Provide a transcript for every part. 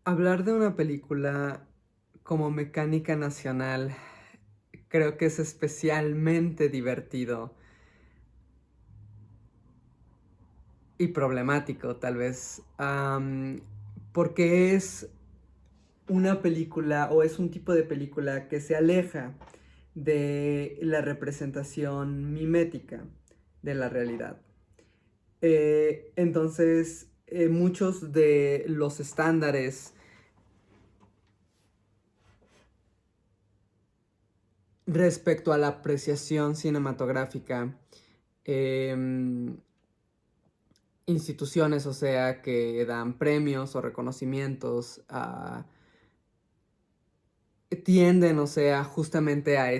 Hablar de una película como Mecánica Nacional creo que es especialmente divertido y problemático, tal vez, porque es una película o es un tipo de película que se aleja de la representación mimética de la realidad. Entonces, muchos de los estándares respecto a la apreciación cinematográfica, em, instituciones, o sea, que dan premios o reconocimientos, tienden, o sea, justamente a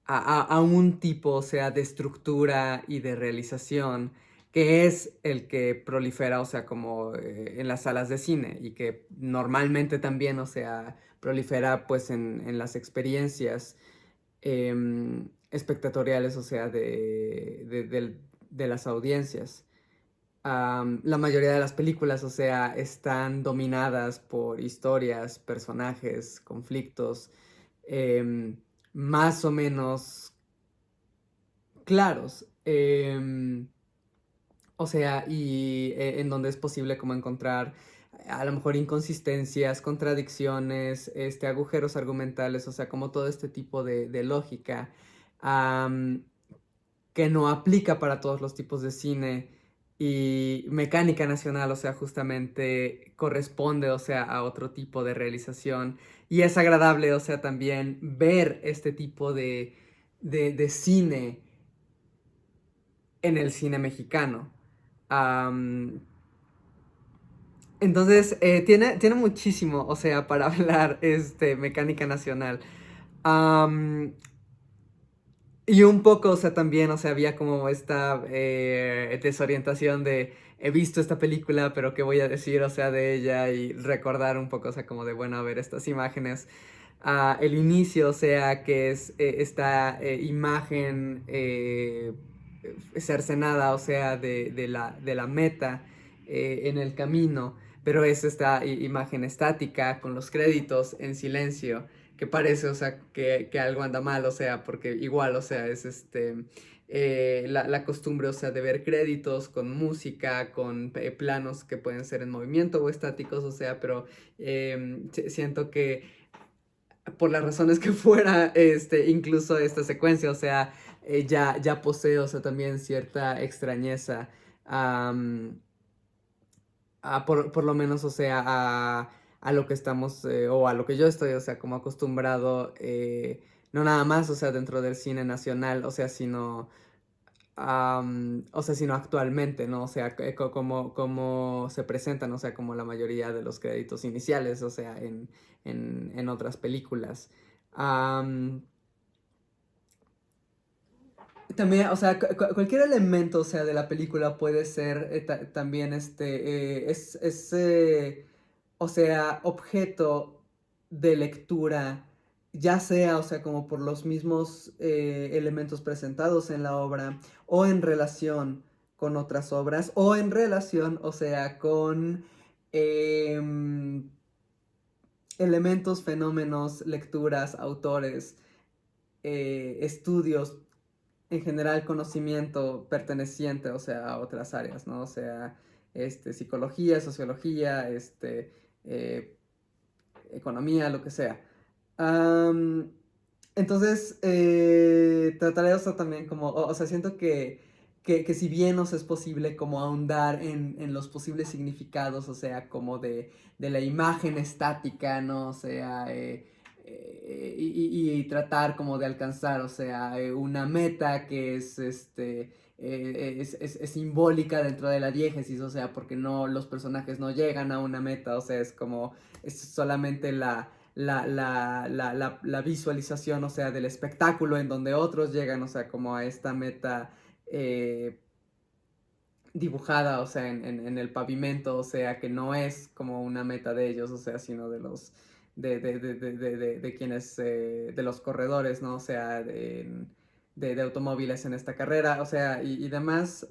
a un tipo, o sea, de estructura y de realización, que es el que prolifera, o sea, como en las salas de cine y que normalmente también, o sea, prolifera pues en las experiencias espectatoriales, o sea, de las audiencias. La mayoría de las películas, o sea, están dominadas por historias, personajes, conflictos, em, más o menos claros. O sea, en donde es posible como encontrar a lo mejor inconsistencias, contradicciones, agujeros argumentales, o sea, como todo este tipo de lógica, am, que no aplica para todos los tipos de cine. Y Mecánica Nacional, o sea, justamente corresponde, o sea, a otro tipo de realización. Y es agradable, o sea, también ver este tipo de cine en el cine mexicano. Am, tiene muchísimo, o sea, para hablar, Mecánica Nacional. Am, y un poco, o sea, también, o sea, había como esta desorientación de, he visto esta película, pero ¿qué voy a decir, o sea, de ella? Y recordar un poco, o sea, como de, bueno, a ver estas imágenes. El inicio, o sea, que es esta imagen cercenada, o sea, de la meta en el camino, pero es esta imagen estática con los créditos en silencio, que parece, o sea, que algo anda mal, o sea, porque igual, o sea, es la costumbre, o sea, de ver créditos con música, con planos que pueden ser en movimiento o estáticos, o sea, pero siento que por las razones que fuera, incluso esta secuencia, o sea, ya posee, o sea, también cierta extrañeza, am, por lo menos, o sea, a lo que estamos, o a lo que yo estoy, o sea, como acostumbrado, no nada más, o sea, dentro del cine nacional, o sea, sino actualmente, ¿no? O sea, como se presentan, o sea, como la mayoría de los créditos iniciales, o sea, en otras películas. Am, También, o sea, cualquier elemento, o sea, de la película puede ser también, o sea, objeto de lectura, ya sea, o sea, como por los mismos elementos presentados en la obra, o en relación con otras obras, o en relación, o sea, con em, elementos, fenómenos, lecturas, autores, estudios, en general conocimiento perteneciente, o sea, a otras áreas, ¿no? O sea, psicología, sociología, eh, economía, lo que sea. Am, trataré, o sea, también como, o sea, siento que si bien nos es posible como ahondar en los posibles significados, o sea, como de la imagen estática, ¿no? O sea, y tratar como de alcanzar, o sea, una meta que es, es simbólica dentro de la diégesis, o sea, porque no, los personajes no llegan a una meta, o sea, es como, es solamente la visualización, o sea, del espectáculo en donde otros llegan, o sea, como a esta meta eh, dibujada, o sea, en el pavimento, o sea, que no es como una meta de ellos, o sea, sino de los, de quienes, de los corredores, ¿no? O sea, de automóviles en esta carrera, o sea, y demás.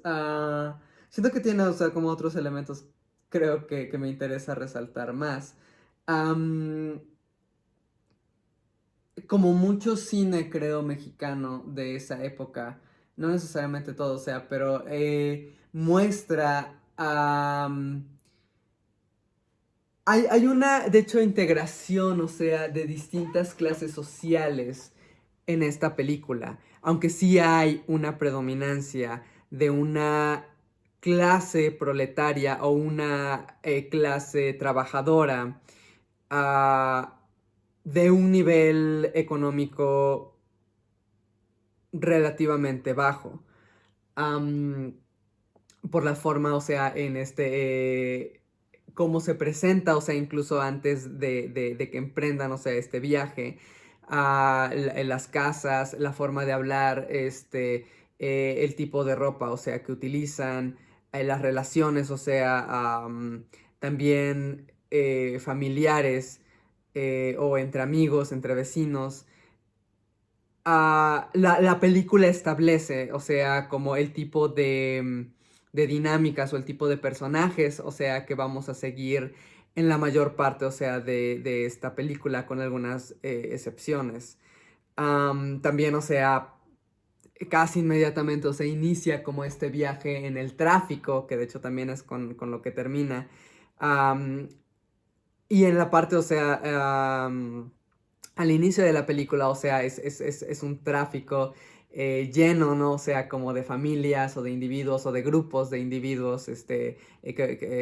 Siento que tiene, o sea, como otros elementos creo que me interesa resaltar más. Am, Como mucho cine, creo, mexicano de esa época, no necesariamente todo, o sea, pero muestra... hay una, de hecho, integración, o sea, de distintas clases sociales en esta película, aunque sí hay una predominancia de una clase proletaria o una clase trabajadora ah, de un nivel económico relativamente bajo. Am, por la forma, o sea, cómo se presenta, o sea, incluso antes de que emprendan, o sea, este viaje, en las casas, la forma de hablar, el tipo de ropa, o sea, que utilizan, las relaciones, o sea, también familiares o entre amigos, entre vecinos. La película establece, o sea, como el tipo de dinámicas o el tipo de personajes, o sea, que vamos a seguir en la mayor parte, o sea, de esta película, con algunas excepciones. También, o sea, casi inmediatamente, o sea, inicia como este viaje en el tráfico, que de hecho también es con lo que termina. Am, y en la parte, o sea, al inicio de la película, o sea, es un tráfico lleno, ¿no? O sea, como de familias o de individuos o de grupos de individuos,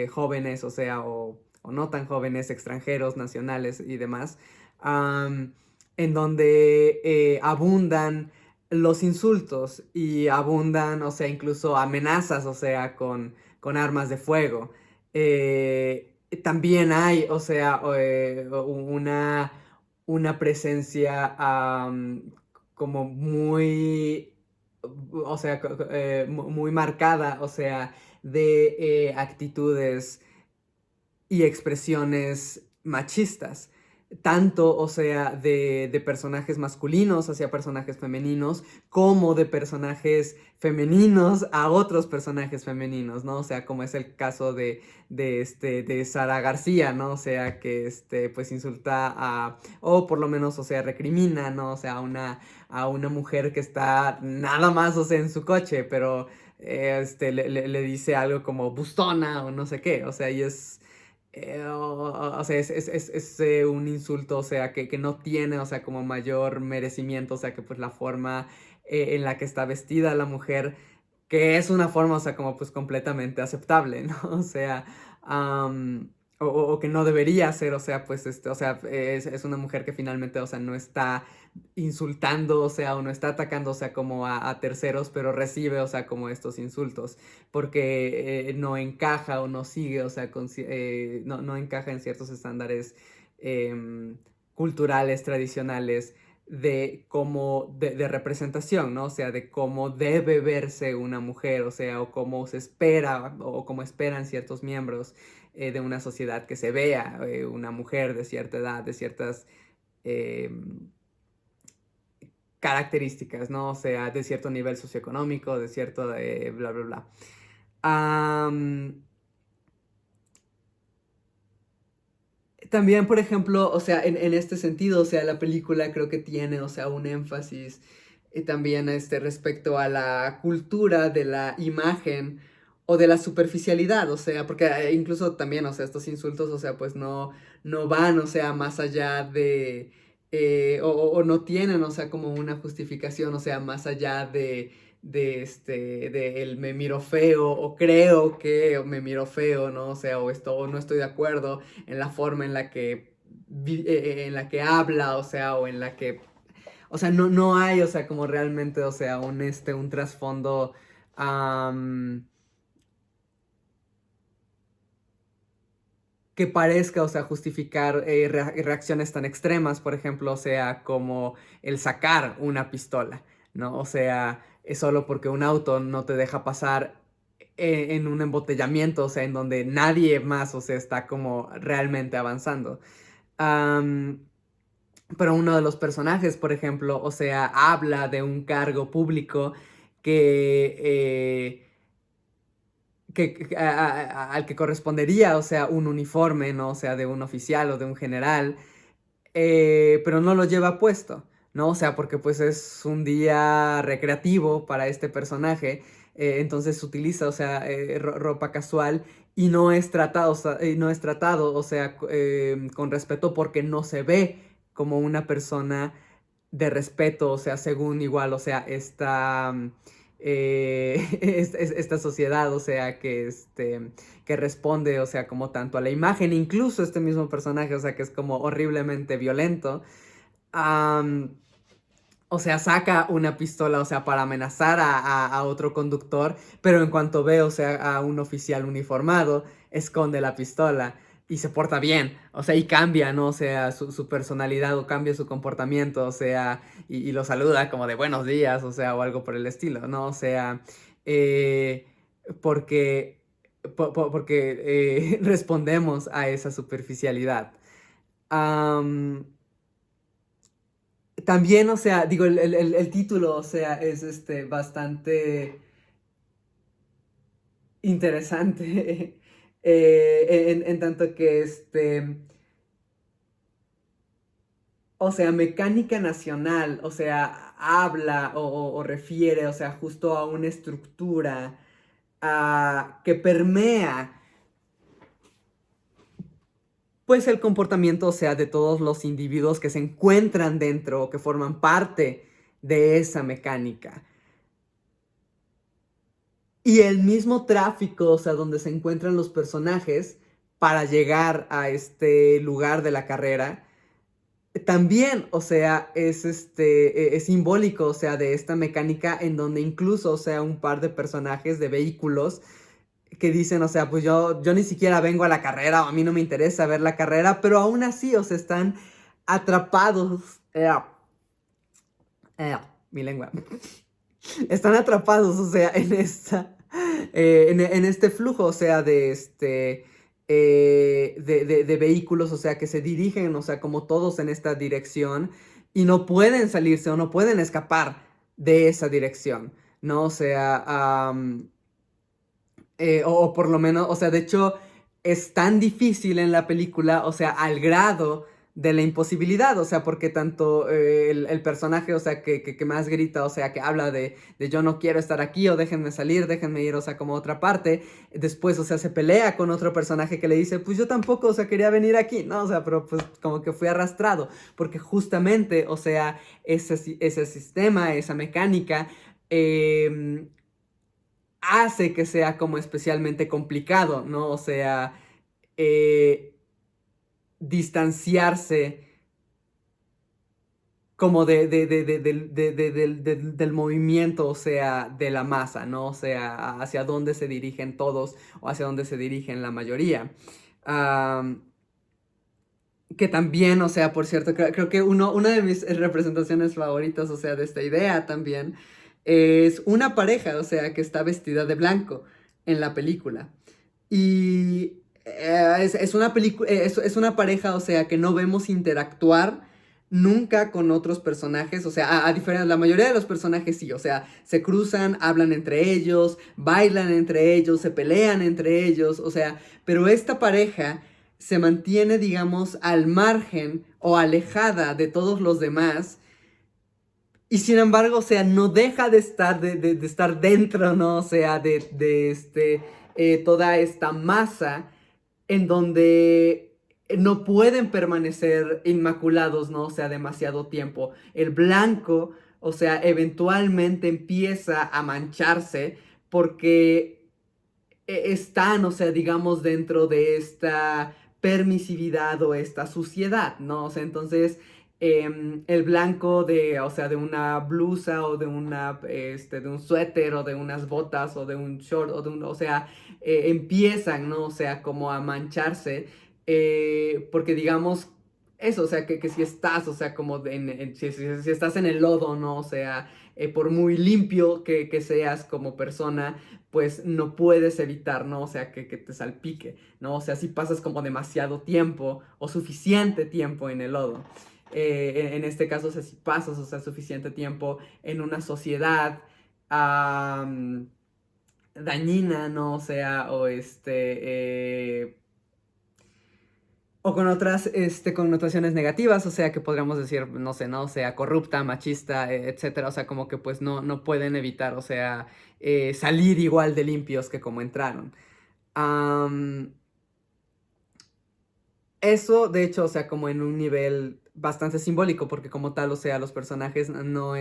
jóvenes, o sea, o no tan jóvenes, extranjeros, nacionales y demás, en donde abundan los insultos y abundan, o sea, incluso amenazas, o sea, con armas de fuego. También hay, o sea, una presencia como muy, o sea, muy marcada, o sea, de actitudes y expresiones machistas. Tanto, o sea, de personajes masculinos hacia personajes femeninos, como de personajes femeninos a otros personajes femeninos, ¿no? O sea, como es el caso de Sara García, ¿no? O sea, que, pues insulta o por lo menos, o sea, recrimina, ¿no? O sea, a una mujer que está nada más, o sea, en su coche, pero, le dice algo como bustona o no sé qué, o sea, y es o sea, es un insulto, o sea, que no tiene, o sea, como mayor merecimiento, o sea, que pues la forma en la que está vestida la mujer, que es una forma, o sea, como pues completamente aceptable, ¿no? O sea, o que no debería ser, o sea, pues, o sea, es una mujer que finalmente, o sea, no está insultando, o sea, o no está atacando, o sea, como a terceros, pero recibe, o sea, como estos insultos porque no encaja o no sigue, o sea, no encaja en ciertos estándares culturales, tradicionales de representación, ¿no? O sea, de cómo debe verse una mujer, o sea, o cómo se espera, o cómo esperan ciertos miembros de una sociedad que se vea una mujer de cierta edad, de ciertas em, características, ¿no? O sea, de cierto nivel socioeconómico, de cierto bla, bla, bla. Am, También, por ejemplo, o sea, en este sentido, o sea, la película creo que tiene, o sea, un énfasis también respecto a la cultura de la imagen o de la superficialidad, o sea, porque incluso también, o sea, estos insultos, o sea, pues no van, o sea, más allá o no tienen, o sea, como una justificación, o sea, más allá de el me miro feo o creo que me miro feo, ¿no? O sea, o no estoy de acuerdo en la forma en la que habla, o sea, o en la que, o sea, no hay, o sea, como realmente, o sea, un trasfondo am, que parezca, o sea, justificar reacciones tan extremas, por ejemplo, o sea, como el sacar una pistola, ¿no? O sea, es solo porque un auto no te deja pasar en un embotellamiento, o sea, en donde nadie más, o sea, está como realmente avanzando. Am, pero uno de los personajes, por ejemplo, o sea, habla de un cargo público que al que correspondería, o sea, un uniforme, ¿no? O sea, de un oficial o de un general, pero no lo lleva puesto, ¿no? O sea, porque pues es un día recreativo para este personaje, entonces utiliza, o sea, ropa casual y no es tratado, no es tratado, o sea, con respeto porque no se ve como una persona de respeto, o sea, según igual, o sea, esta sociedad, o sea, que responde, o sea, como tanto a la imagen, incluso este mismo personaje, o sea, que es como horriblemente violento, am, o sea, saca una pistola, o sea, para amenazar a otro conductor, pero en cuanto ve, o sea, a un oficial uniformado, esconde la pistola y se porta bien, o sea, y cambia, ¿no? O sea, su personalidad o cambia su comportamiento, o sea, y lo saluda como de buenos días, o sea, o algo por el estilo, ¿no? O sea, eh, porque, porque respondemos a esa superficialidad. Am, También, o sea, digo, el título, o sea, es bastante interesante. En tanto que o sea, mecánica nacional, o sea, habla o refiere, o sea, justo a una estructura que permea, pues, el comportamiento, o sea, de todos los individuos que se encuentran dentro o que forman parte de esa mecánica. Y el mismo tráfico, o sea, donde se encuentran los personajes para llegar a este lugar de la carrera, también, o sea, es simbólico, o sea, de esta mecánica en donde incluso, o sea, un par de personajes de vehículos que dicen, o sea, pues yo ni siquiera vengo a la carrera, o a mí no me interesa ver la carrera, pero aún así, o sea, están atrapados. Eh, mi lengua. Están atrapados, o sea, en este flujo, o sea, de vehículos, o sea, que se dirigen, o sea, como todos en esta dirección y no pueden salirse o no pueden escapar de esa dirección, ¿no? O sea, o por lo menos, o sea, de hecho, es tan difícil en la película, o sea, al grado de la imposibilidad, o sea, porque tanto el personaje, o sea, que más grita, o sea, que habla de yo no quiero estar aquí, o déjenme salir, déjenme ir, o sea, como otra parte, después, o sea, se pelea con otro personaje que le dice, pues yo tampoco, o sea, quería venir aquí, ¿no? O sea, pero pues como que fui arrastrado, porque justamente, o sea, ese sistema, esa mecánica, hace que sea como especialmente complicado, ¿no? O sea, eh, distanciarse como del movimiento, o sea, de la masa, ¿no? O sea, hacia dónde se dirigen todos o hacia dónde se dirigen la mayoría. Am, que también, o sea, por cierto, creo que una de mis representaciones favoritas, o sea, de esta idea también, es una pareja, o sea, que está vestida de blanco en la película. Y es una es una pareja, o sea, que no vemos interactuar nunca con otros personajes, o sea, a diferencia, la mayoría de los personajes sí, o sea, se cruzan, hablan entre ellos, bailan entre ellos, se pelean entre ellos, o sea, pero esta pareja se mantiene, digamos, al margen o alejada de todos los demás. Y sin embargo, o sea, no deja de estar, de estar dentro, ¿no? O sea, toda esta masa en donde no pueden permanecer inmaculados, ¿no? O sea, demasiado tiempo. El blanco, o sea, eventualmente empieza a mancharse porque están, o sea, digamos, dentro de esta permisividad o esta suciedad, ¿no? O sea, entonces el blanco de, o sea, de una blusa o de de un suéter o de unas botas o de un short o de un, o sea, empiezan, ¿no? O sea, como a mancharse, porque digamos, eso, o sea, que si estás, o sea, como si estás en el lodo, ¿no? O sea, por muy limpio que seas como persona, pues no puedes evitar, ¿no? O sea, que te salpique, ¿no? O sea, si pasas como demasiado tiempo o suficiente tiempo en el lodo. En este caso, o sea, si pasas, o sea, suficiente tiempo en una sociedad, dañina, ¿no? O sea, o con otras connotaciones negativas, o sea, que podríamos decir, no sé, ¿no? O sea, corrupta, machista, etcétera. O sea, como que pues no pueden evitar, o sea, salir igual de limpios que como entraron. Am, Eso, de hecho, o sea, como en un nivel bastante simbólico, porque como tal, o sea, los personajes no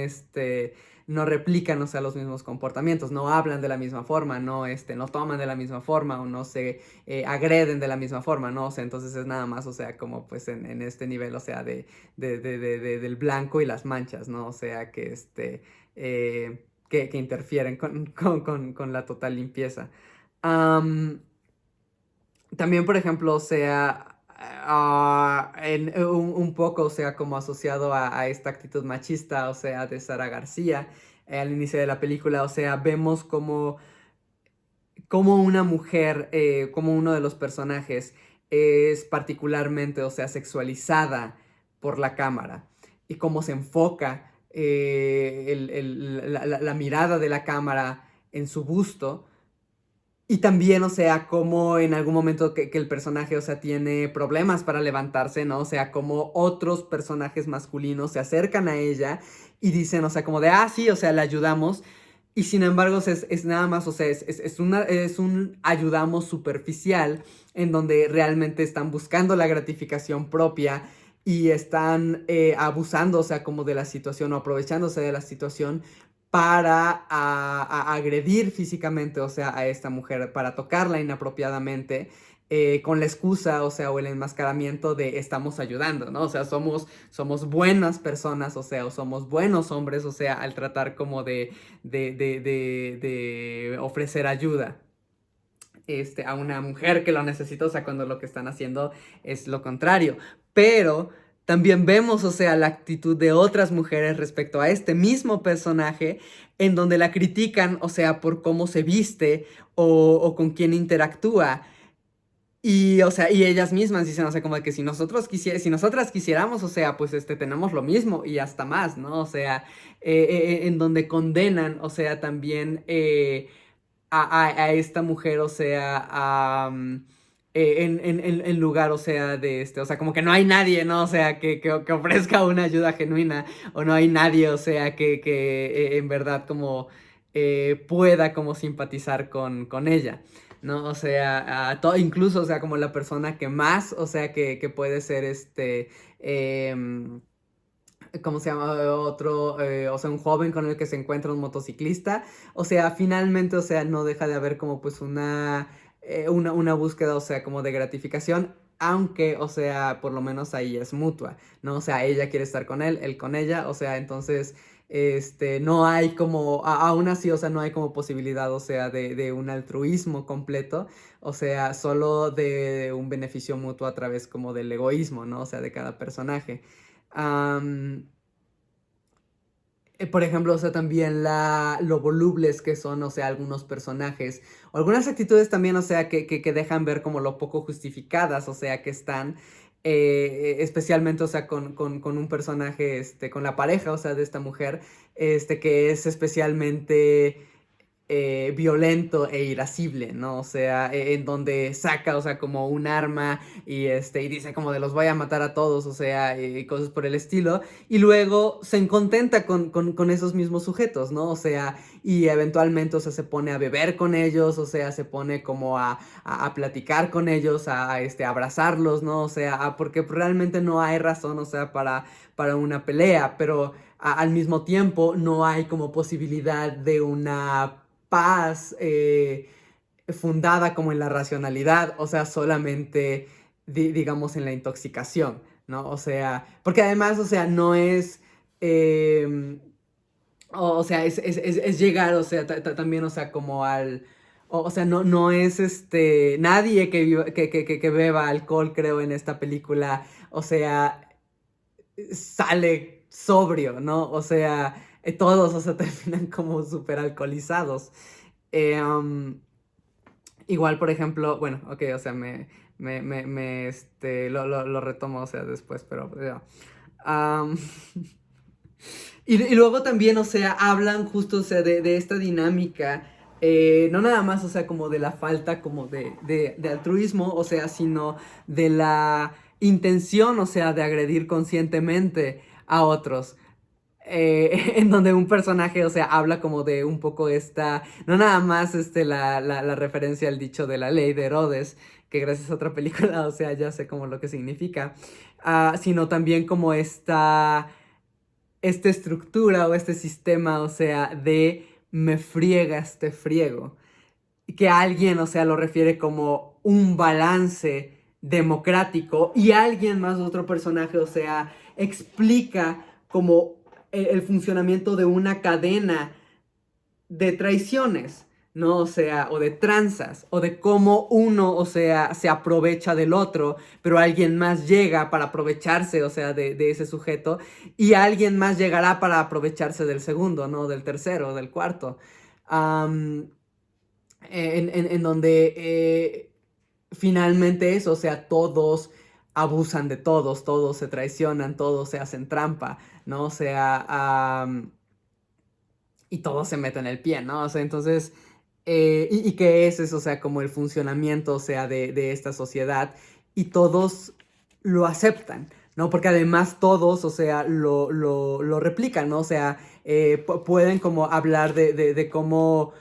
replican, o sea, los mismos comportamientos, no hablan de la misma forma, no toman de la misma forma, o no se agreden de la misma forma, ¿no? O sea, entonces es nada más, o sea, como pues en este nivel, o sea, del blanco y las manchas, ¿no? O sea, que interfieren con la total limpieza. Am, También, por ejemplo, o sea, un poco, o sea, como asociado a esta actitud machista, o sea, de Sara García, al inicio de la película, o sea, vemos como una mujer, como uno de los personajes es particularmente, o sea, sexualizada por la cámara y cómo se enfoca la mirada de la cámara en su busto y también, o sea, como en algún momento que el personaje, o sea, tiene problemas para levantarse, ¿no? O sea, como otros personajes masculinos se acercan a ella y dicen, o sea, como de, ah, sí, o sea, le ayudamos. Y sin embargo, o sea, es nada más, o sea, es un ayudamos superficial en donde realmente están buscando la gratificación propia y están abusando, o sea, como de la situación o aprovechándose de la situación para agredir físicamente, o sea, a esta mujer, para tocarla inapropiadamente, con la excusa, o sea, o el enmascaramiento de estamos ayudando, ¿no? O sea, somos buenas personas, o sea, o somos buenos hombres, o sea, al tratar como de ofrecer ayuda. A una mujer que lo necesita, o sea, cuando lo que están haciendo es lo contrario. Pero también vemos, o sea, la actitud de otras mujeres respecto a este mismo personaje, en donde la critican, o sea, por cómo se viste o con quién interactúa. Y, o sea, y ellas mismas dicen, o sea, como de que si nosotras quisiéramos, o sea, pues tenemos lo mismo y hasta más, ¿no? O sea, en donde condenan, o sea, también a esta mujer, o sea, en lugar, o sea, o sea, como que no hay nadie, ¿no? O sea, que ofrezca una ayuda genuina, o no hay nadie, o sea, que en verdad como pueda como simpatizar con ella. ¿No? O sea, incluso, o sea, como la persona que más, o sea, que puede ser em, ¿cómo se llama? Otro, o sea, un joven con el que se encuentra un motociclista. O sea, finalmente, o sea, no deja de haber como pues una búsqueda, o sea, como de gratificación. Aunque, o sea, por lo menos ahí es mutua, ¿no? O sea, ella quiere estar con él con ella, o sea, entonces, no hay como, aún así, o sea, no hay como posibilidad, o sea, de un altruismo completo, o sea, solo de un beneficio mutuo a través como del egoísmo, ¿no? O sea, de cada personaje. Am, por ejemplo, o sea, también lo volubles que son, o sea, algunos personajes, o algunas actitudes también, o sea, que dejan ver como lo poco justificadas, o sea, que están, especialmente, o sea, con un personaje, con la pareja, o sea, de esta mujer, que es especialmente violento e irascible, ¿no? O sea, en donde saca, o sea, como un arma y dice como de los voy a matar a todos, o sea, y cosas por el estilo, y luego se contenta con esos mismos sujetos, ¿no? O sea, y eventualmente, o sea, se pone a beber con ellos, o sea, se pone como a platicar con ellos, a abrazarlos, ¿no? O sea, porque realmente no hay razón, o sea, para una pelea, pero al mismo tiempo no hay como posibilidad de una paz fundada como en la racionalidad, o sea, solamente, digamos, en la intoxicación, ¿no? O sea, porque además, o sea, no es, o sea, es llegar, o sea, también, o sea, como o sea, no es nadie que beba alcohol, creo, en esta película, o sea, sale sobrio, ¿no? O sea, todos, o sea, terminan como súper alcoholizados. Igual, por ejemplo, bueno, ok, o sea, lo retomo, o sea, después, pero ya. Am, y luego también, o sea, hablan justo, o sea, de esta dinámica. no nada más, o sea, como de la falta como de altruismo, o sea, sino de la intención, o sea, de agredir conscientemente a otros. En donde un personaje, o sea, habla como de un poco esta, no nada más la referencia al dicho de la ley de Herodes, que gracias a otra película, o sea, ya sé como lo que significa, sino también como esta estructura o este sistema, o sea, de me friegas, te friego. Que alguien, o sea, lo refiere como un balance democrático y alguien más, otro personaje, o sea, explica como el funcionamiento de una cadena de traiciones, ¿no? O sea, o de tranzas, o de cómo uno, o sea, se aprovecha del otro, pero alguien más llega para aprovecharse, o sea, de ese sujeto, y alguien más llegará para aprovecharse del segundo, ¿no? Del tercero, del cuarto. Am, en donde finalmente eso, o sea, todos abusan de todos, todos se traicionan, todos se hacen trampa, ¿no? O sea, y todos se meten el pie, ¿no? O sea, entonces, y que ese es, o sea, como el funcionamiento, o sea, de esta sociedad, y todos lo aceptan, ¿no? Porque además todos, o sea, lo replican, ¿no? O sea, pueden como hablar de cómo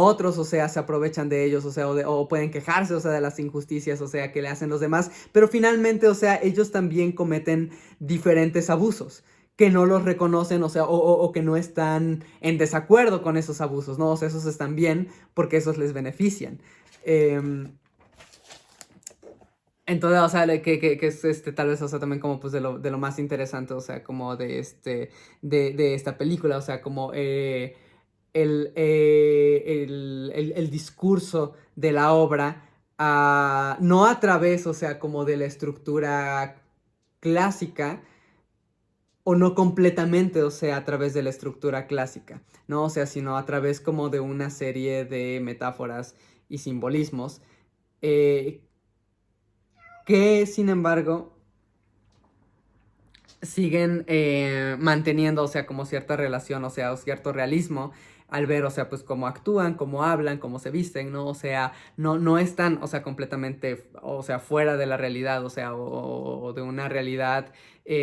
otros, o sea, se aprovechan de ellos, o sea, o pueden quejarse, o sea, de las injusticias, o sea, que le hacen los demás, pero finalmente, o sea, ellos también cometen diferentes abusos que no los reconocen, o sea, o que no están en desacuerdo con esos abusos, ¿no? O sea, esos están bien porque esos les benefician. Eh, entonces, o sea, que es tal vez, o sea, también como pues de lo más interesante, o sea, como de esta película, o sea, como el discurso de la obra, no a través, o sea, como de la estructura clásica, o no completamente, o sea, a través de la estructura clásica, ¿no? O sea, sino a través como de una serie de metáforas y simbolismos eh, que, sin embargo, siguen manteniendo, o sea, como cierta relación, o sea, o cierto realismo al ver, o sea, pues cómo actúan, cómo hablan, cómo se visten, ¿no? O sea, no están, o sea, completamente, o sea, fuera de la realidad, o sea, o de una realidad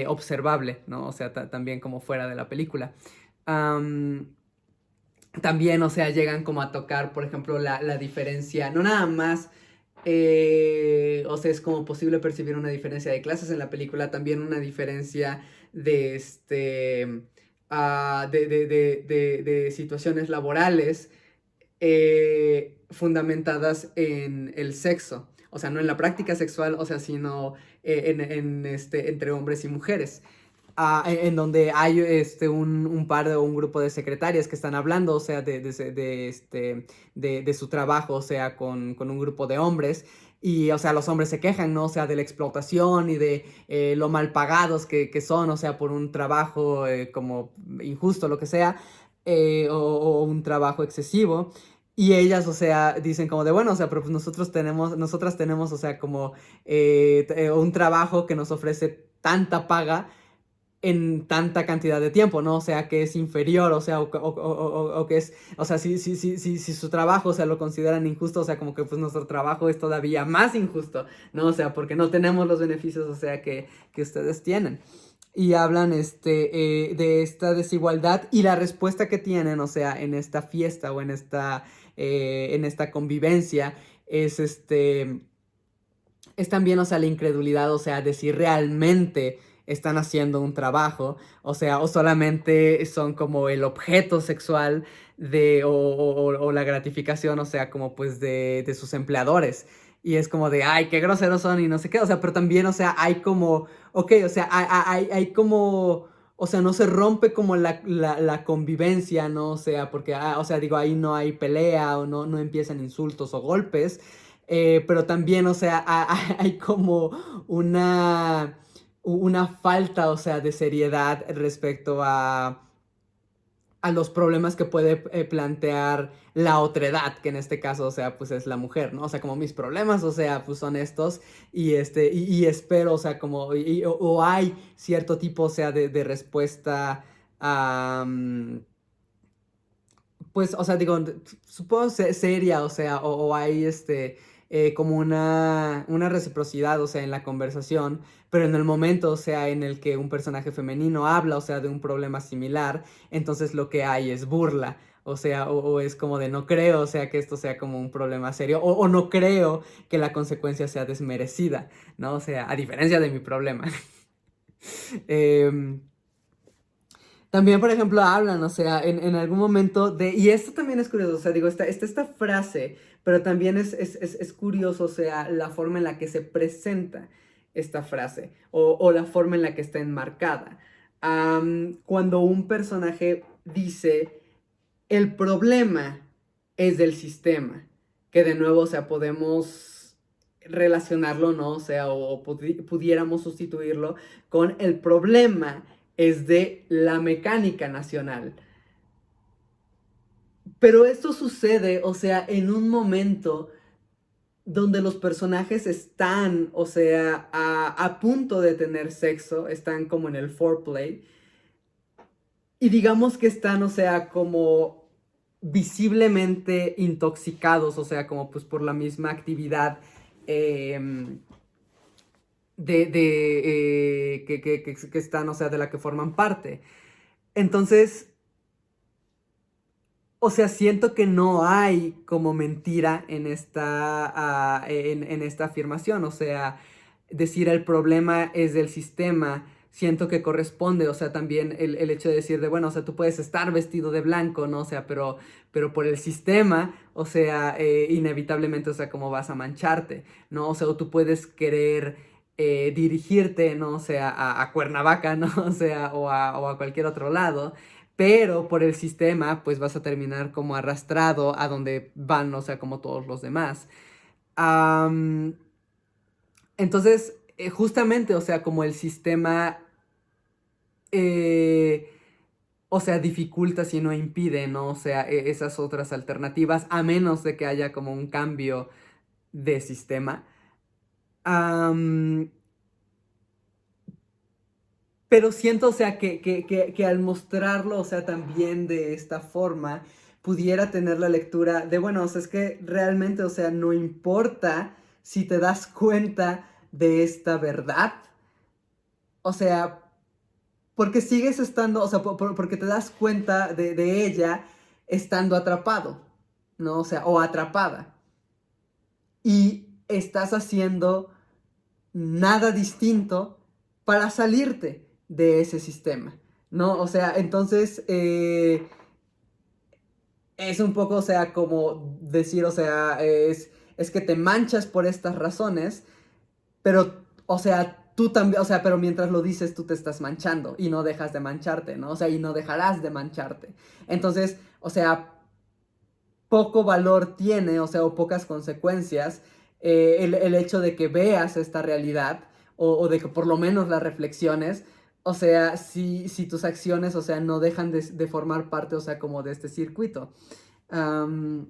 observable, ¿no? O sea, también como fuera de la película. Am, también, o sea, llegan como a tocar, por ejemplo, la diferencia, no nada más, o sea, es como posible percibir una diferencia de clases en la película, también una diferencia de, de situaciones laborales fundamentadas en el sexo, o sea, no en la práctica sexual, o sea, sino entre hombres y mujeres en donde hay un par o un grupo de secretarias que están hablando, o sea, de su trabajo, o sea, con un grupo de hombres. Y, o sea, los hombres se quejan, ¿no? O sea, de la explotación y de lo mal pagados que son, o sea, por un trabajo como injusto, lo que sea, o un trabajo excesivo. Y ellas, o sea, dicen como de, bueno, o sea, pero pues nosotras tenemos, o sea, como un trabajo que nos ofrece tanta paga en tanta cantidad de tiempo, ¿no? O sea, que es inferior, o sea, o que es, o sea, si su trabajo, o sea, lo consideran injusto, o sea, como que pues nuestro trabajo es todavía más injusto, ¿no? O sea, porque no tenemos los beneficios, o sea, que ustedes tienen. Y hablan de esta desigualdad y la respuesta que tienen, o sea, en esta fiesta o en esta convivencia, es es también, o sea, la incredulidad, o sea, de si realmente están haciendo un trabajo, o sea, o solamente son como el objeto sexual o la gratificación, o sea, como pues de sus empleadores. Y es como de, ay, qué groseros son y no sé qué, o sea, pero también, o sea, hay como, ok, o sea, hay como, o sea, no se rompe como la convivencia, ¿no? O sea, porque, o sea, digo, ahí no hay pelea o no empiezan insultos o golpes, pero también, o sea, hay como una falta, o sea, de seriedad respecto a los problemas que puede plantear la otredad, que en este caso, o sea, pues es la mujer, ¿no? O sea, como mis problemas, o sea, pues son estos y espero, o sea, como, o hay cierto tipo, o sea, de respuesta pues, o sea, digo, supongo seria, o sea, o hay como una reciprocidad, o sea, en la conversación, pero en el momento, o sea, en el que un personaje femenino habla, o sea, de un problema similar, entonces lo que hay es burla. O sea, o es como de no creo, o sea, que esto sea como un problema serio, o no creo que la consecuencia sea desmerecida, ¿no? O sea, a diferencia de mi problema. Em, También, por ejemplo, hablan, o sea, en algún momento de... Y esto también es curioso, o sea, digo, está esta frase, pero también es curioso, o sea, la forma en la que se presenta esta frase, o la forma en la que está enmarcada. Cuando un personaje dice, el problema es del sistema, que de nuevo, o sea, podemos relacionarlo, ¿no? O sea, o pudiéramos sustituirlo con el problema es de la mecánica nacional. Pero esto sucede, o sea, en un momento donde los personajes están, o sea, a punto de tener sexo, están como en el foreplay, y digamos que están, o sea, como visiblemente intoxicados, o sea, como pues por la misma actividad eh, que están, o sea, de la que forman parte. Entonces, o sea, siento que no hay como mentira en en esta afirmación. O sea, decir el problema es del sistema, siento que corresponde. O sea, también el hecho de decir de, bueno, o sea, tú puedes estar vestido de blanco, ¿no? O sea, pero por el sistema, o sea, inevitablemente, o sea, cómo vas a mancharte, ¿no? O sea, o tú puedes querer dirigirte, ¿no? O sea, a Cuernavaca, ¿no? O sea, o a cualquier otro lado, pero por el sistema, pues vas a terminar como arrastrado a donde van, o sea, como todos los demás. Am, entonces, justamente, o sea, como el sistema, eh, o sea, dificulta si no impide, ¿no? O sea, esas otras alternativas, a menos de que haya como un cambio de sistema. Am, Pero siento, o sea, que al mostrarlo, o sea, también de esta forma, pudiera tener la lectura de, bueno, o sea, es que realmente, o sea, no importa si te das cuenta de esta verdad, o sea, porque sigues estando, o sea, porque te das cuenta de ella estando atrapado, ¿no? O sea, o atrapada. Y estás haciendo nada distinto para salirte de ese sistema, ¿no? O sea, entonces es un poco, o sea, como decir, o sea, es que te manchas por estas razones, pero, o sea, tú también, o sea, pero mientras lo dices, tú te estás manchando y no dejas de mancharte, ¿no? O sea, y no dejarás de mancharte. Entonces, o sea, poco valor tiene, o sea, o pocas consecuencias, el hecho de que veas esta realidad o de que por lo menos la reflexiones, o sea, si tus acciones, o sea, no dejan de formar parte, o sea, como de este circuito. Um,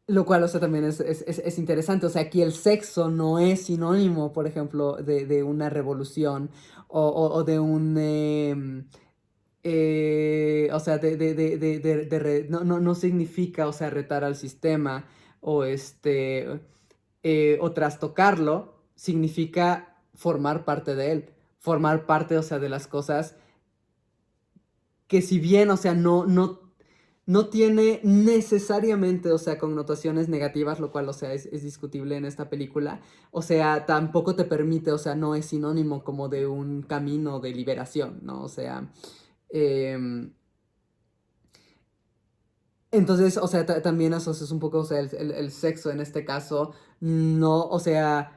lo cual, o sea, también es interesante. O sea, aquí el sexo no es sinónimo, por ejemplo, de una revolución o de un... o sea, no significa, o sea, retar al sistema o o trastocarlo, significa formar parte de él, formar parte, o sea, de las cosas que si bien, o sea, no tiene necesariamente, o sea, connotaciones negativas, lo cual, o sea, es discutible en esta película, o sea, tampoco te permite, o sea, no es sinónimo como de un camino de liberación, ¿no? O sea, em, entonces, o sea, también asocias un poco, o sea, el sexo en este caso, no, o sea,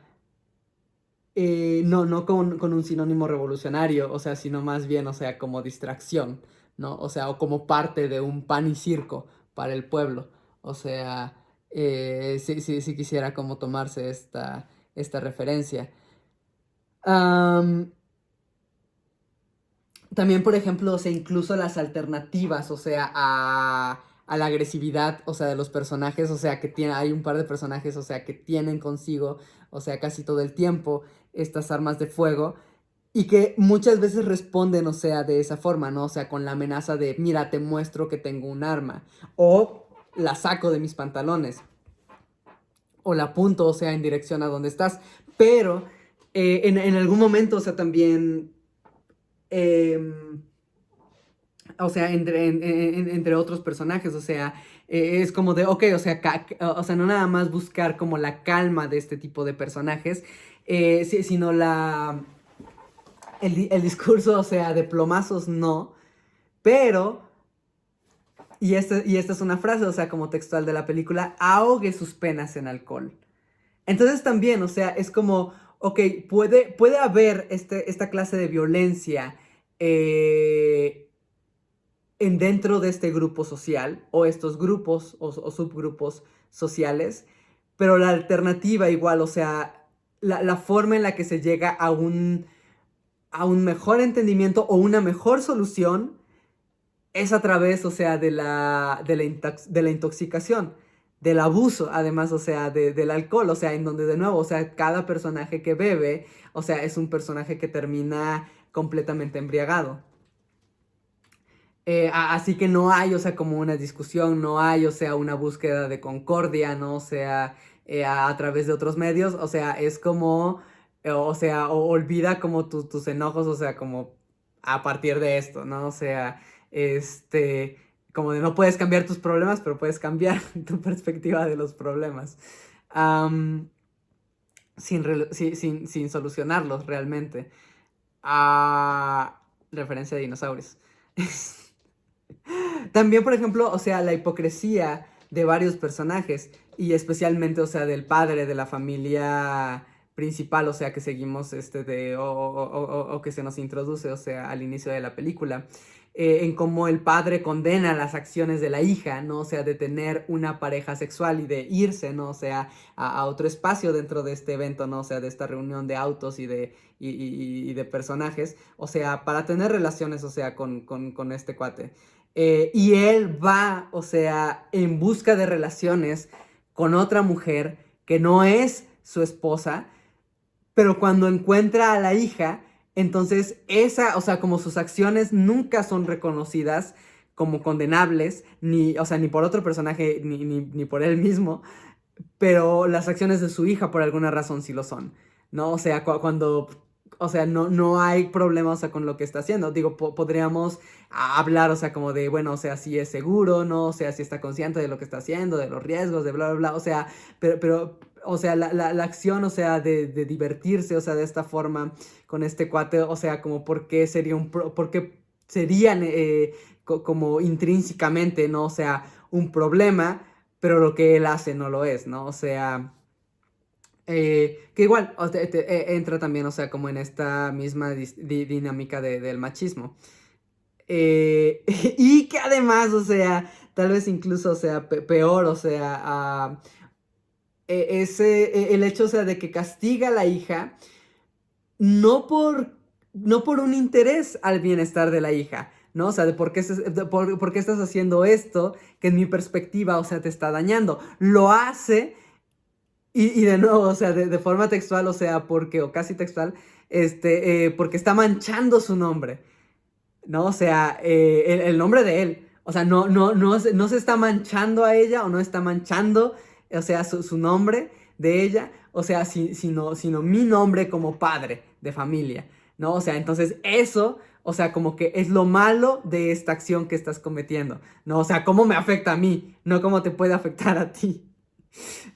no con un sinónimo revolucionario, o sea, sino más bien, o sea, como distracción, ¿no? O sea, o como parte de un pan y circo para el pueblo. O sea, sí quisiera como tomarse esta referencia. Am, También, por ejemplo, o sea, incluso las alternativas, o sea, a la agresividad, o sea, de los personajes, o sea, hay un par de personajes, o sea, que tienen consigo, o sea, casi todo el tiempo estas armas de fuego. y que muchas veces responden, o sea, de esa forma, ¿no? O sea, con la amenaza de, mira, te muestro que tengo un arma, o la saco de mis pantalones, o la apunto, o sea, en dirección a donde estás, pero en algún momento, o sea, también... em, o sea, entre otros personajes, o sea, es como de, ok, o sea, o sea, no nada más buscar como la calma de este tipo de personajes, sino el discurso, o sea, de plomazos no, pero, y esta es una frase, o sea, como textual de la película, ahogue sus penas en alcohol. Entonces también, o sea, es como, ok, puede haber esta clase de violencia, eh, en dentro de este grupo social o estos grupos o subgrupos sociales, pero la alternativa igual, o sea, la forma en la que se llega a un mejor entendimiento o una mejor solución es a través, o sea, de la intoxicación, del abuso, además, o sea, del alcohol, o sea, en donde de nuevo, o sea, cada personaje que bebe, o sea, es un personaje que termina completamente embriagado. Así que no hay, o sea, como una discusión, no hay, o sea, una búsqueda de concordia, ¿no? O sea, a través de otros medios, o sea, es como, o sea, olvida como tus enojos, o sea, como a partir de esto, ¿no? O sea, este, como de no puedes cambiar tus problemas, pero puedes cambiar tu perspectiva de los problemas. Am, sin solucionarlos realmente. Referencia a dinosaurios. También, por ejemplo, o sea, la hipocresía de varios personajes y especialmente, o sea, del padre de la familia principal, o sea, que seguimos o que se nos introduce, o sea, al inicio de la película, en cómo el padre condena las acciones de la hija, ¿no? O sea, de tener una pareja sexual y de irse, ¿no? O sea, a otro espacio dentro de este evento, ¿no? O sea, de esta reunión de autos y de personajes, o sea, para tener relaciones, o sea, con este cuate. Y él va, o sea, en busca de relaciones con otra mujer que no es su esposa, pero cuando encuentra a la hija, entonces esa, o sea, como sus acciones nunca son reconocidas como condenables, ni, o sea, ni por otro personaje, ni por él mismo, pero las acciones de su hija por alguna razón sí lo son, ¿no? O sea, cuando, o sea, no hay problema, o sea, con lo que está haciendo. Digo, podríamos hablar, o sea, como de, bueno, o sea, si es seguro, ¿no? O sea, si está consciente de lo que está haciendo, de los riesgos, de bla, bla, bla. O sea, o sea, la acción, o sea, de divertirse, o sea, de esta forma con este cuate, o sea, como por qué sería por qué serían como intrínsecamente, ¿no? O sea, un problema, pero lo que él hace no lo es, ¿no? O sea, que igual entra también, o sea, como en esta misma dinámica del machismo. Y que además, o sea, tal vez incluso, o sea, peor, o sea, el hecho, o sea, de que castiga a la hija no no por un interés al bienestar de la hija, ¿no? O sea, de por qué estás haciendo esto que en mi perspectiva, o sea, te está dañando. Lo hace y de nuevo, o sea, de forma textual, o sea, o casi textual, porque está manchando su nombre, ¿no? O sea, el nombre de él. O sea, no se está manchando a ella o no está manchando, o sea, su nombre de ella, o sea, sino mi nombre como padre de familia, ¿no? O sea, entonces eso, o sea, como que es lo malo de esta acción que estás cometiendo, ¿no? O sea, cómo me afecta a mí, no cómo te puede afectar a ti.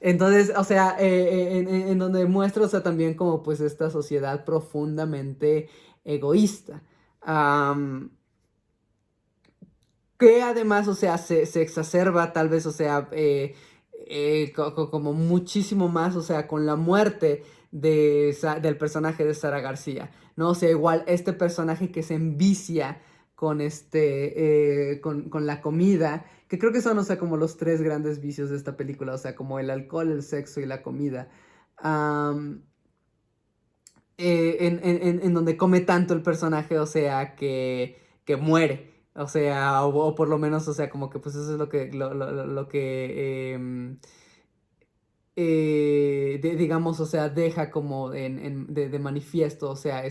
Entonces, o sea, en donde muestra, o sea, también como pues esta sociedad profundamente egoísta. Am, que además, o sea, se exacerba tal vez, o sea, como muchísimo más, o sea, con la muerte del personaje de Sara García, ¿no? O sea, igual este personaje que se envicia con la comida, que creo que son, o sea, como los tres grandes vicios de esta película, o sea, como el alcohol, el sexo y la comida. Am, en donde come tanto el personaje, o sea, que muere. O sea, o por lo menos, o sea, como que pues eso es lo que, digamos, o sea, deja como de manifiesto, o sea,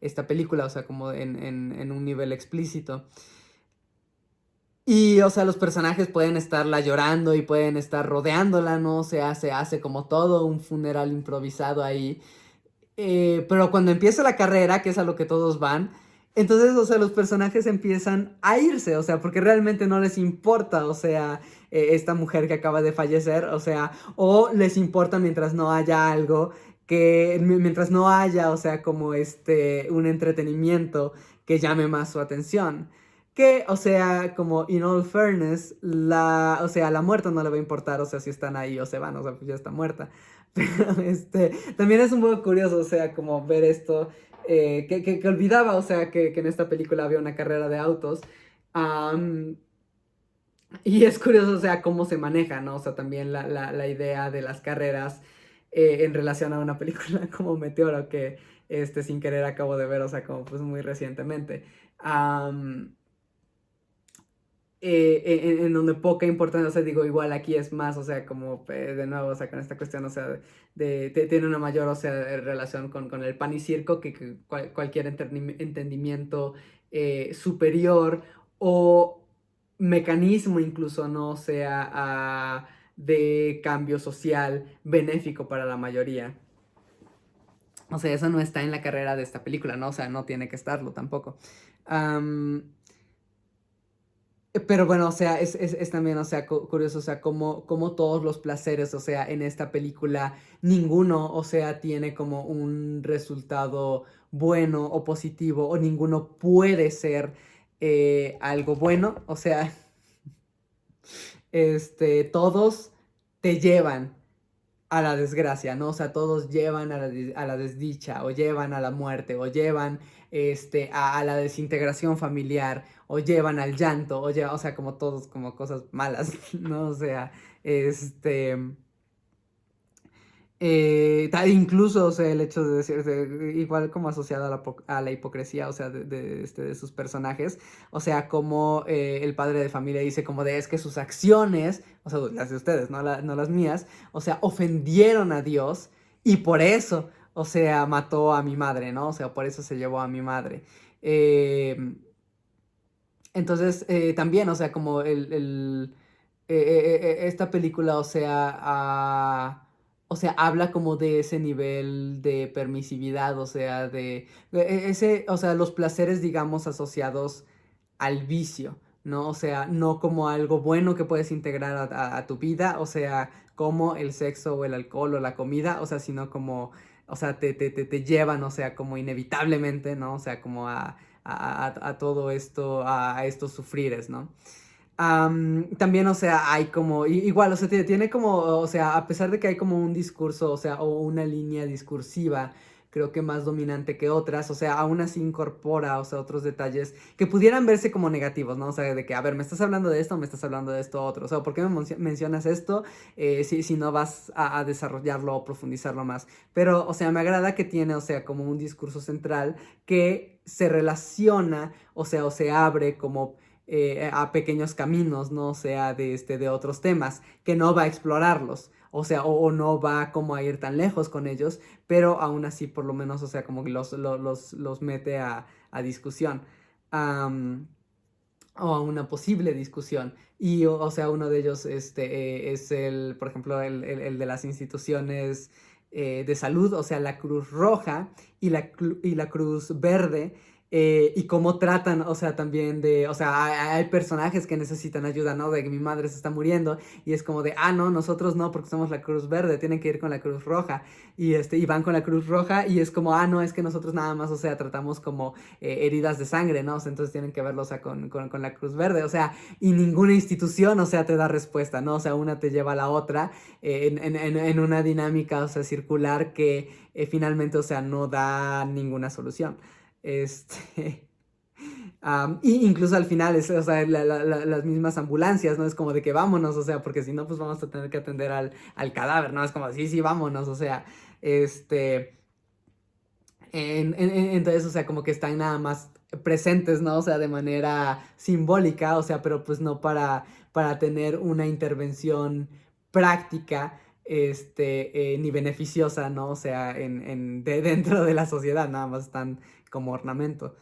esta película, o sea, como en un nivel explícito. Y, o sea, los personajes pueden estarla llorando y pueden estar rodeándola, ¿no? O sea, se hace como todo un funeral improvisado ahí. Pero cuando empieza la carrera, que es a lo que todos van, entonces, o sea, los personajes empiezan a irse, o sea, porque realmente no les importa, o sea, esta mujer que acaba de fallecer, o sea, o les importa mientras no haya algo mientras no haya, o sea, como un entretenimiento que llame más su atención. Que, o sea, como in all fairness, o sea, la muerta no le va a importar, o sea, si están ahí o se van, o sea, pues ya está muerta. Pero también es un poco curioso, o sea, como ver esto, que olvidaba, o sea, que en esta película había una carrera de autos. am, y es curioso, o sea, cómo se maneja, ¿no? O sea, también la idea de las carreras en relación a una película como Meteoro, que sin querer acabo de ver, o sea, como pues muy recientemente. Am, en donde poca importancia, o sea, digo, igual aquí es más, o sea, como de nuevo, o sea, con esta cuestión, o sea, tiene una mayor, o sea, relación con el pan y circo que cualquier entendimiento superior o mecanismo incluso, ¿no? O sea, de cambio social benéfico para la mayoría. O sea, eso no está en la carrera de esta película, ¿no? O sea, no tiene que estarlo tampoco. Pero bueno, o sea, es también, o sea, curioso, o sea, como todos los placeres, o sea, en esta película, ninguno, o sea, tiene como un resultado bueno o positivo, o ninguno puede ser algo bueno, o sea, todos te llevan a la desgracia, ¿no? O sea, todos llevan a la desdicha, o llevan a la muerte, o llevan a la desintegración familiar, o llevan al llanto, o sea, como todos, como cosas malas, ¿no? O sea, este. Incluso, o sea, el hecho de decir, igual como asociado a la hipocresía, o sea, de sus personajes, o sea, como el padre de familia dice como de es que sus acciones, o sea, las de ustedes, no las mías, o sea, ofendieron a Dios y por eso, o sea, mató a mi madre, ¿no? O sea, por eso se llevó a mi madre. Entonces, también, o sea, como esta película, o sea, habla como de ese nivel de permisividad, o sea, o sea, los placeres, digamos, asociados al vicio, ¿no? O sea, no como algo bueno que puedes integrar a tu vida, o sea, como el sexo o el alcohol o la comida, o sea, sino como, o sea, te llevan, o sea, como inevitablemente, ¿no? O sea, como a todo esto, a estos sufrires, ¿no? También, o sea, hay como, igual, o sea, tiene como, o sea, a pesar de que hay como un discurso, o sea, o una línea discursiva, creo que más dominante que otras, o sea, aún así incorpora, o sea, otros detalles que pudieran verse como negativos, ¿no? O sea, de que, a ver, ¿me estás hablando de esto o me estás hablando de esto otro? O sea, ¿por qué me mencionas esto si no vas a desarrollarlo o profundizarlo más? Pero, o sea, me agrada que tiene, o sea, como un discurso central que se relaciona, o se abre como a pequeños caminos, ¿no? O sea, de otros temas, que no va a explorarlos, o sea, o no va como a ir tan lejos con ellos, pero aún así, por lo menos, o sea, como que los mete a discusión. Am, o a una posible discusión. Y, o sea, uno de ellos es por ejemplo, el de las instituciones de salud, o sea, la Cruz Roja y la Cruz Verde, y cómo tratan, o sea, también o sea, hay personajes que necesitan ayuda, ¿no? De que mi madre se está muriendo y es como de, no, nosotros no, porque somos la Cruz Verde, tienen que ir con la Cruz Roja y van con la Cruz Roja y es como, no, es que nosotros nada más, o sea, tratamos como heridas de sangre, ¿no? O sea, entonces tienen que verlo, o sea, con la Cruz Verde, o sea, y ninguna institución, o sea, te da respuesta, ¿no? O sea, una te lleva a la otra en una dinámica, o sea, circular que finalmente, o sea, no da ninguna solución. Y incluso al final, o sea, las mismas ambulancias, ¿no? Es como de que vámonos, o sea, porque si no, pues vamos a tener que atender al cadáver, ¿no? Es como, sí, sí, vámonos, o sea, entonces, o sea, como que están nada más presentes, ¿no? O sea, de manera simbólica, o sea, pero pues no para tener una intervención práctica ni beneficiosa, ¿no? O sea, dentro de la sociedad, nada más están como ornamento.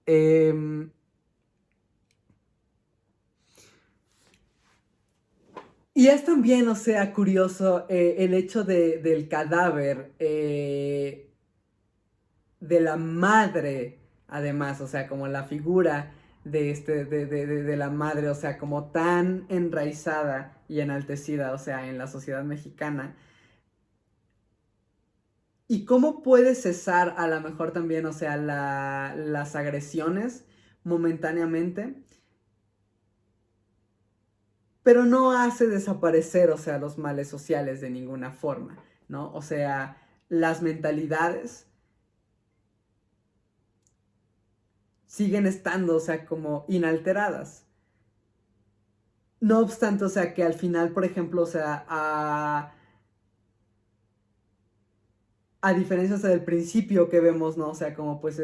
Em, y es también, o sea, curioso el hecho del cadáver de la madre, además, o sea, como la figura de la madre, o sea, como tan enraizada y enaltecida, o sea, en la sociedad mexicana. ¿Y cómo puede cesar a lo mejor también, o sea, las agresiones momentáneamente? Pero no hace desaparecer, o sea, los males sociales de ninguna forma, ¿no? O sea, las mentalidades siguen estando, o sea, como inalteradas. No obstante, o sea, que al final, por ejemplo, o sea, a diferencia, o sea, del principio que vemos, ¿no? O sea, como pues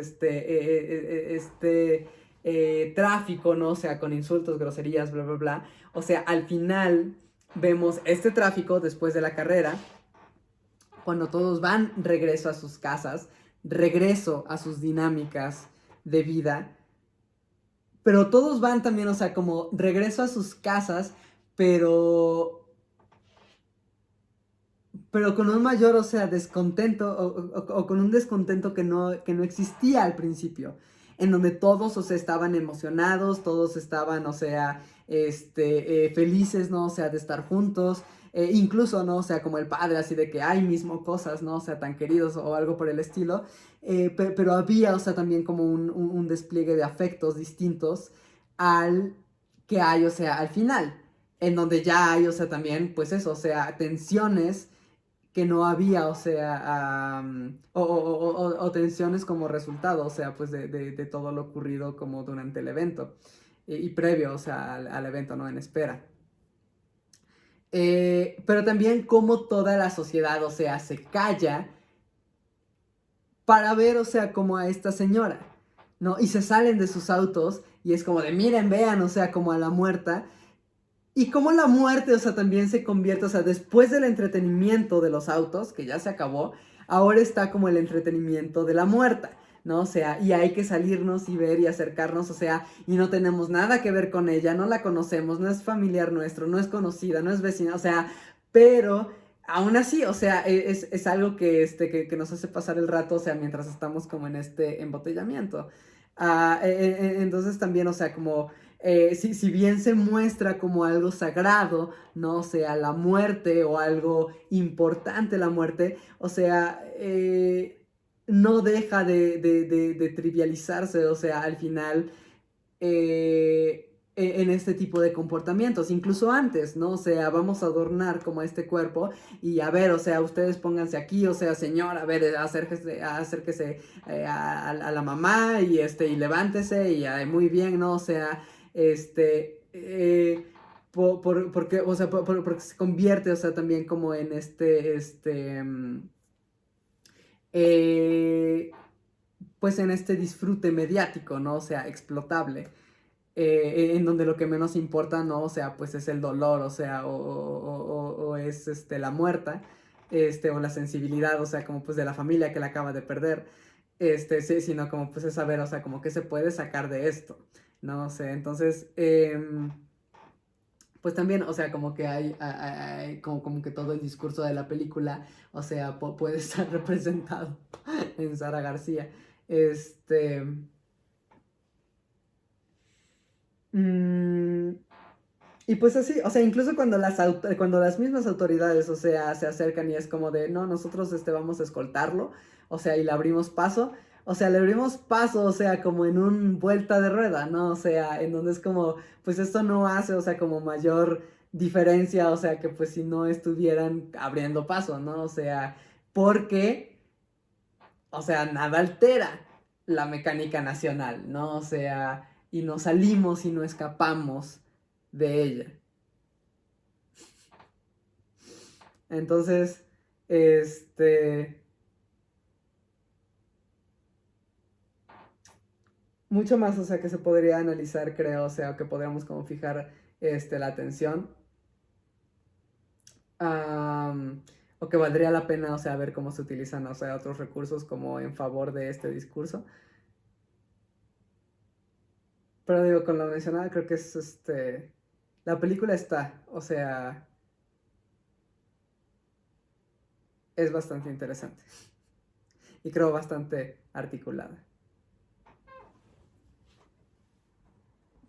tráfico, ¿no? O sea, con insultos, groserías, bla, bla, bla. O sea, al final vemos este tráfico después de la carrera, cuando todos van regreso a sus casas, regreso a sus dinámicas de vida, pero todos van también, o sea, como regreso a sus casas, pero pero con un mayor, o sea, descontento, o con un descontento que no existía al principio, en donde todos, o sea, estaban emocionados, todos estaban, o sea, felices, ¿no? O sea, de estar juntos, incluso, ¿no? O sea, como el padre, así de que hay mismo cosas, ¿no? O sea, tan queridos o algo por el estilo, pero había, o sea, también como un despliegue de afectos distintos al que hay, o sea, al final, en donde ya hay, o sea, también, pues eso, o sea, tensiones que no había, o sea, o tensiones como resultado, o sea, pues de todo lo ocurrido como durante el evento y previo, o sea, al evento, ¿no? En espera. Pero también como toda la sociedad, o sea, se calla para ver, o sea, como a esta señora, ¿no? Y se salen de sus autos y es como de, miren, vean, o sea, como a la muerta. Y como la muerte, o sea, también se convierte, o sea, después del entretenimiento de los autos, que ya se acabó, ahora está como el entretenimiento de la muerta, ¿no? O sea, y hay que salirnos y ver y acercarnos, o sea, y no tenemos nada que ver con ella, no la conocemos, no es familiar nuestro, no es conocida, no es vecina, o sea, pero aún así, o sea, es algo que nos hace pasar el rato, o sea, mientras estamos como en este embotellamiento. Entonces también, o sea, como si bien se muestra como algo sagrado, ¿no? O sea, la muerte o algo importante la muerte, o sea, no deja de trivializarse, o sea, al final en este tipo de comportamientos, incluso antes, ¿no? O sea, vamos a adornar como este cuerpo y a ver, o sea, ustedes pónganse aquí, o sea, señor, a ver, acérquese a la mamá y levántese y muy bien, ¿no? O sea, porque, o sea, porque se convierte, o sea, también como en eh, pues en este disfrute mediático, ¿no? O sea, explotable. En donde lo que menos importa, ¿no? O sea, pues es el dolor, o sea, o es la muerta, o la sensibilidad, o sea, como pues de la familia que la acaba de perder, sí, sino como pues es saber, o sea, como que se puede sacar de esto, ¿no? O sea, entonces, pues también, o sea, como que hay como que todo el discurso de la película, o sea, puede estar representado en Sara García, este... Mm, y pues así, o sea, incluso cuando las mismas autoridades, o sea, se acercan y es como de, no, nosotros vamos a escoltarlo, o sea, y le abrimos paso, o sea, le abrimos paso, o sea, como en un vuelta de rueda, ¿no? O sea, en donde es como, pues esto no hace, o sea, como mayor diferencia, o sea, que pues si no estuvieran abriendo paso, ¿no? O sea, porque, o sea, nada altera la mecánica nacional, ¿no? O sea, y no salimos y no escapamos de ella. Entonces, este, mucho más, o sea, que se podría analizar, creo, o sea, que podríamos como fijar, la atención. o que valdría la pena, o sea, ver cómo se utilizan, o sea, otros recursos como en favor de este discurso. Pero digo, con lo mencionado, creo que es la película está, o sea, es bastante interesante y creo bastante articulada.